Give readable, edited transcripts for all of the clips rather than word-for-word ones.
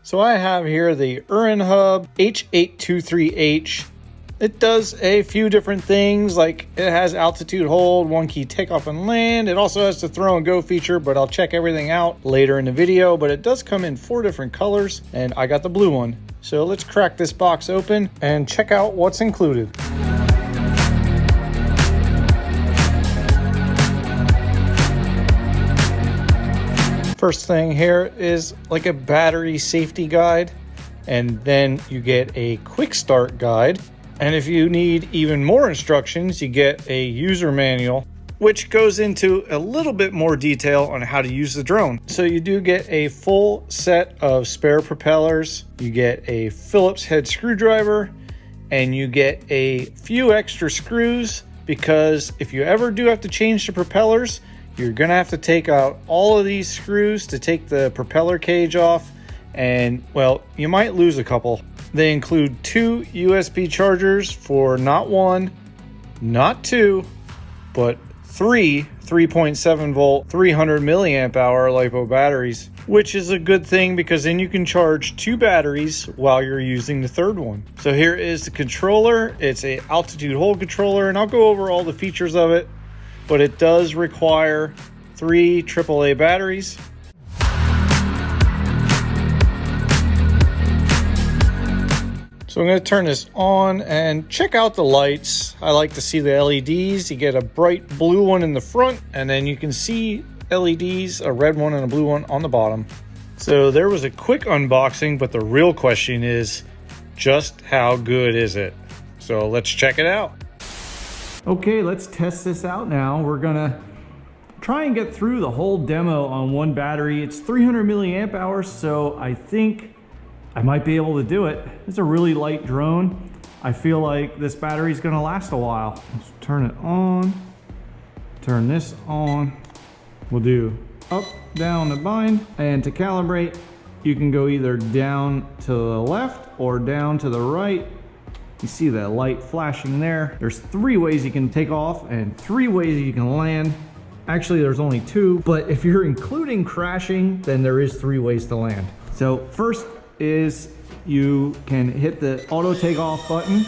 So I have here the Uranhub H823H. It does a few different things, like it has altitude hold, 1-key takeoff and land. It also has the throw and go feature, but I'll check everything out later in the video. But it does come in 4 different colors, and I got the blue one. So let's crack this box open and check out what's included. First thing here is like a battery safety guide, and then you get a quick start guide. And if you need even more instructions, you get a user manual, which goes into a little bit more detail on how to use the drone. So you do get a full set of spare propellers, you get a Phillips head screwdriver, and you get a few extra screws, because if you ever do have to change the propellers, you're gonna have to take out all of these screws to take the propeller cage off, and well, you might lose a couple. They include 2 USB chargers for not 1, not 2, but 3 3.7 volt 300 milliamp hour LiPo batteries, which is a good thing because then you can charge 2 batteries while you're using the third one. So here is the controller. It's a altitude hold controller, and I'll go over all the features of it, but it does require 3 AAA batteries. So I'm going to turn this on and check out the lights. I like to see the LEDs. You get a bright blue one in the front, and then you can see LEDs, a red one and a blue one on the bottom. So there was a quick unboxing, but the real question is just how good is it? So let's check it out. Okay, let's test this out now. We're gonna try and get through the whole demo on 1 battery. It's 300 milliamp hours, so I think I might be able to do it. It's a really light drone. I feel like this battery is gonna last a while. Let's turn it on, turn this on. We'll do up, down to bind, and to calibrate, you can go either down to the left or down to the right. You see that light flashing there. There's 3 ways you can take off and 3 ways you can land. Actually, there's only 2, but if you're including crashing, then there is 3 ways to land. So first is you can hit the auto takeoff button,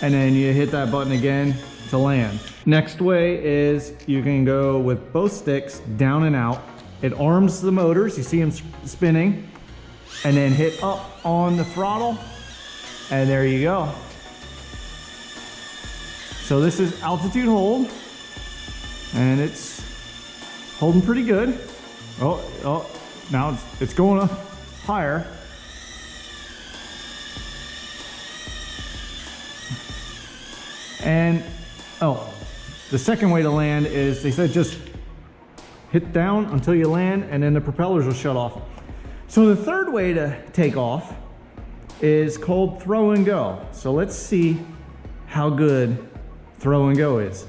and then you hit that button again to land. Next way is you can go with both sticks down and out. It arms the motors, you see them spinning, and then hit up on the throttle, and there you go. So this is altitude hold, and it's holding pretty good. Oh, now it's going up higher. And the second way to land is, they said just hit down until you land, and then the propellers will shut off. So the third way to take off is called throw and go. So let's see how good throw and go is.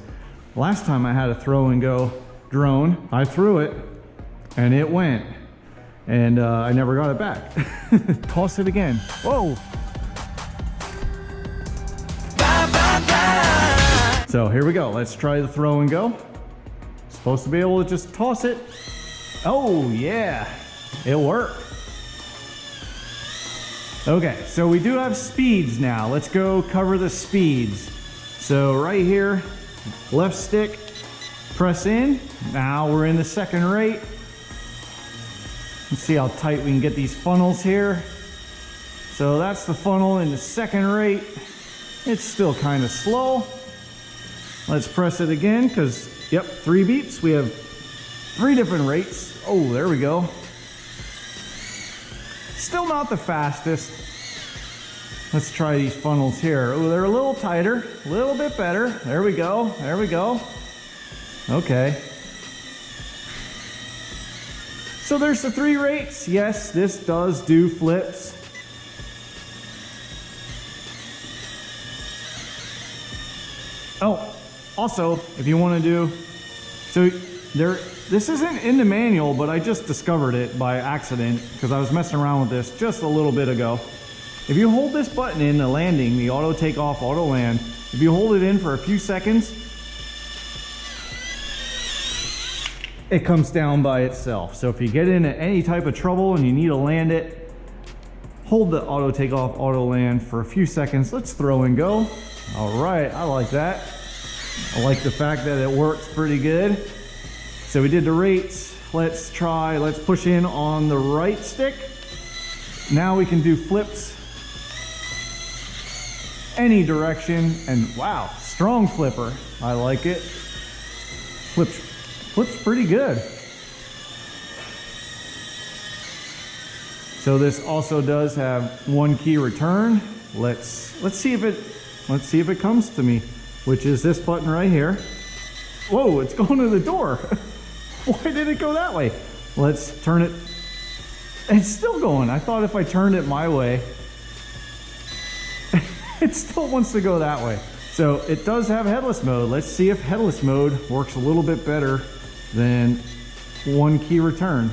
Last time I had a throw and go drone, I threw it and it went, and I never got it back. Toss it again. Whoa. So here we go. Let's try the throw and go. Supposed to be able to just toss it. Oh yeah, it worked. Okay, so we do have speeds now. Let's go cover the speeds. So right here, left stick, press in. Now we're in the second rate. Let's see how tight we can get these funnels here. So that's the funnel in the second rate. It's still kind of slow. Let's press it again, because, yep, 3 beeps. We have 3 different rates. Oh, there we go. Still not the fastest. Let's try these funnels here. Oh, they're a little tighter, a little bit better. There we go, there we go. Okay. So there's the 3 rates. Yes, this does do flips. Oh, also, if you want to do, so this isn't in the manual, but I just discovered it by accident because I was messing around with this just a little bit ago. If you hold this button in the landing, the auto takeoff, auto land, if you hold it in for a few seconds, it comes down by itself. So if you get into any type of trouble and you need to land it, hold the auto takeoff, auto land for a few seconds. Let's throw and go. All right, I like that. I like the fact that it works pretty good. So we did the rates. Let's push in on the right stick. Now we can do flips any direction, and wow, strong flipper. I like it. Flips pretty good. So this also does have one key return. Let's see if it comes to me, which is this button right here. Whoa, it's going to the door. Why did it go that way? Let's turn it. It's still going. I thought if I turned it my way, it still wants to go that way. So it does have headless mode. Let's see if headless mode works a little bit better than one key return.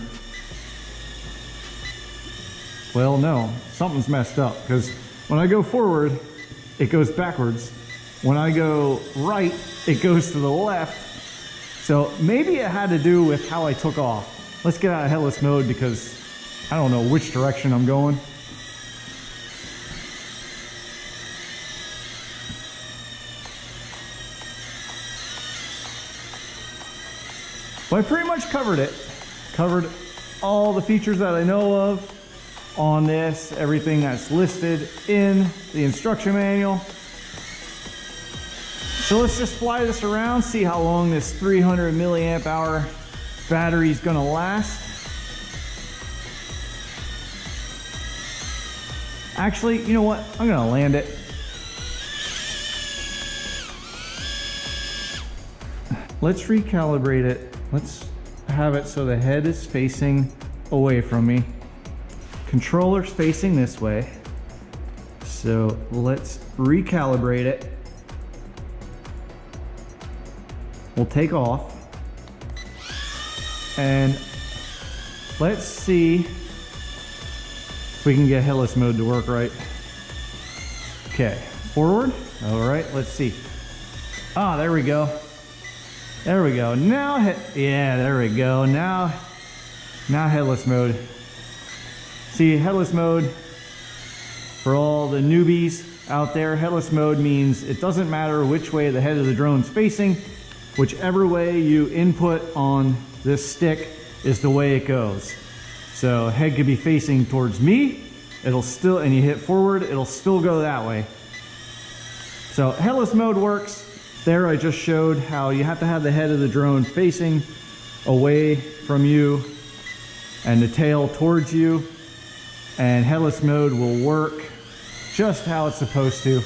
Well, no, something's messed up, because when I go forward, it goes backwards. When I go right, it goes to the left. So maybe it had to do with how I took off. Let's get out of headless mode because I don't know which direction I'm going. Well, I pretty much covered it. Covered all the features that I know of on this, everything that's listed in the instruction manual. So let's just fly this around, see how long this 300 milliamp hour battery is gonna last. Actually, you know what? I'm gonna land it. Let's recalibrate it. Let's have it so the head is facing away from me. Controller's facing this way. So let's recalibrate it. We'll take off. And let's see if we can get headless mode to work right. Okay, forward. All right, let's see. Ah, there we go. There we go. Now, yeah, there we go. Now headless mode. See, headless mode, for all the newbies out there, headless mode means it doesn't matter which way the head of the drone's facing. Whichever way you input on this stick is the way it goes. So head could be facing towards me, it'll still, and you hit forward, it'll still go that way. So headless mode works. There I just showed how you have to have the head of the drone facing away from you and the tail towards you, and headless mode will work just how it's supposed to.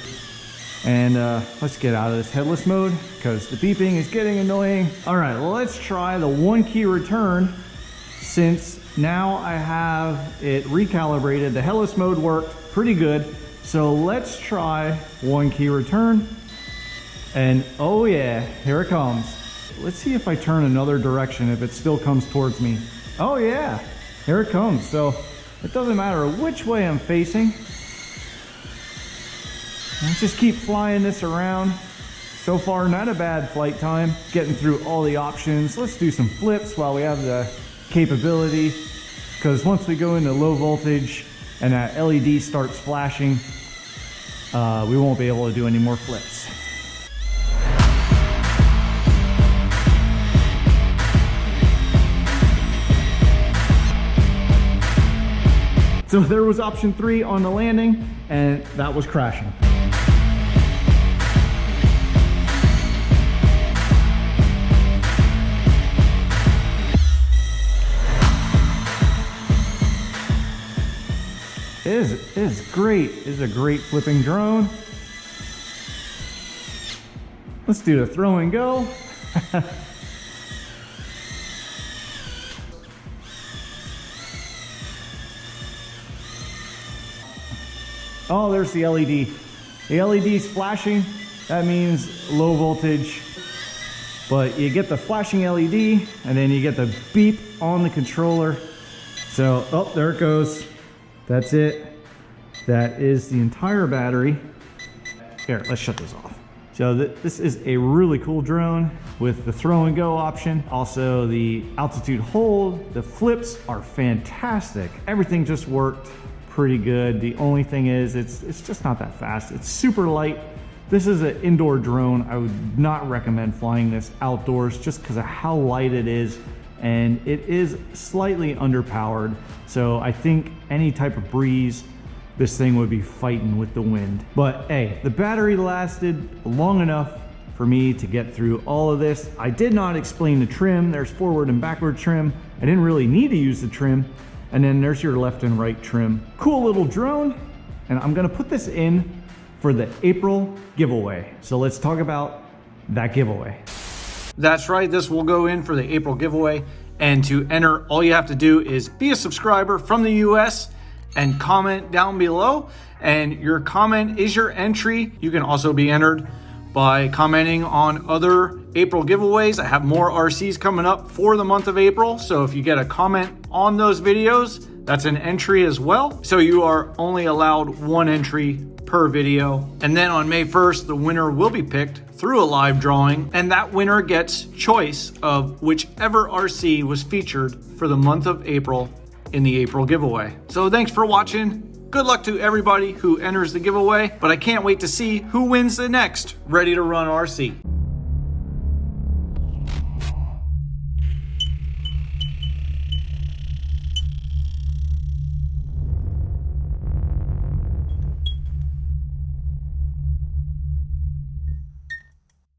And let's get out of this headless mode because the beeping is getting annoying. All right, well, let's try the one key return. Since now I have it recalibrated, the headless mode worked pretty good. So let's try one key return. And oh yeah, here it comes. Let's see if I turn another direction, if it still comes towards me. Oh yeah, here it comes. So it doesn't matter which way I'm facing. Let's just keep flying this around. So far, not a bad flight time. Getting through all the options. Let's do some flips while we have the capability. Because once we go into low voltage and that LED starts flashing, we won't be able to do any more flips. So there was option 3 on the landing, and that was crashing. It is great. It is a great flipping drone. Let's do the throw and go. Oh, there's the LED. The LED's flashing. That means low voltage. But you get the flashing LED, and then you get the beep on the controller. So, oh, there it goes. That's it. That is the entire battery. Here, let's shut this off. So this is a really cool drone with the throw and go option. Also the altitude hold, the flips are fantastic. Everything just worked pretty good. The only thing is it's just not that fast. It's super light. This is an indoor drone. I would not recommend flying this outdoors just because of how light it is, and it is slightly underpowered. So I think any type of breeze, this thing would be fighting with the wind. But hey, the battery lasted long enough for me to get through all of this. I did not explain the trim. There's forward and backward trim. I didn't really need to use the trim. And then there's your left and right trim. Cool little drone. And I'm gonna put this in for the April giveaway. So let's talk about that giveaway. That's right, this will go in for the April giveaway. And to enter, all you have to do is be a subscriber from the US and comment down below, and your comment is your entry. You can also be entered by commenting on other April giveaways. I have more RCs coming up for the month of April, so if you get a comment on those videos, that's an entry as well. So you are only allowed one entry per video. And then on May 1st, the winner will be picked through a live drawing, and that winner gets choice of whichever RC was featured for the month of April in the April giveaway. So thanks for watching. Good luck to everybody who enters the giveaway, but I can't wait to see who wins the next Ready to Run RC.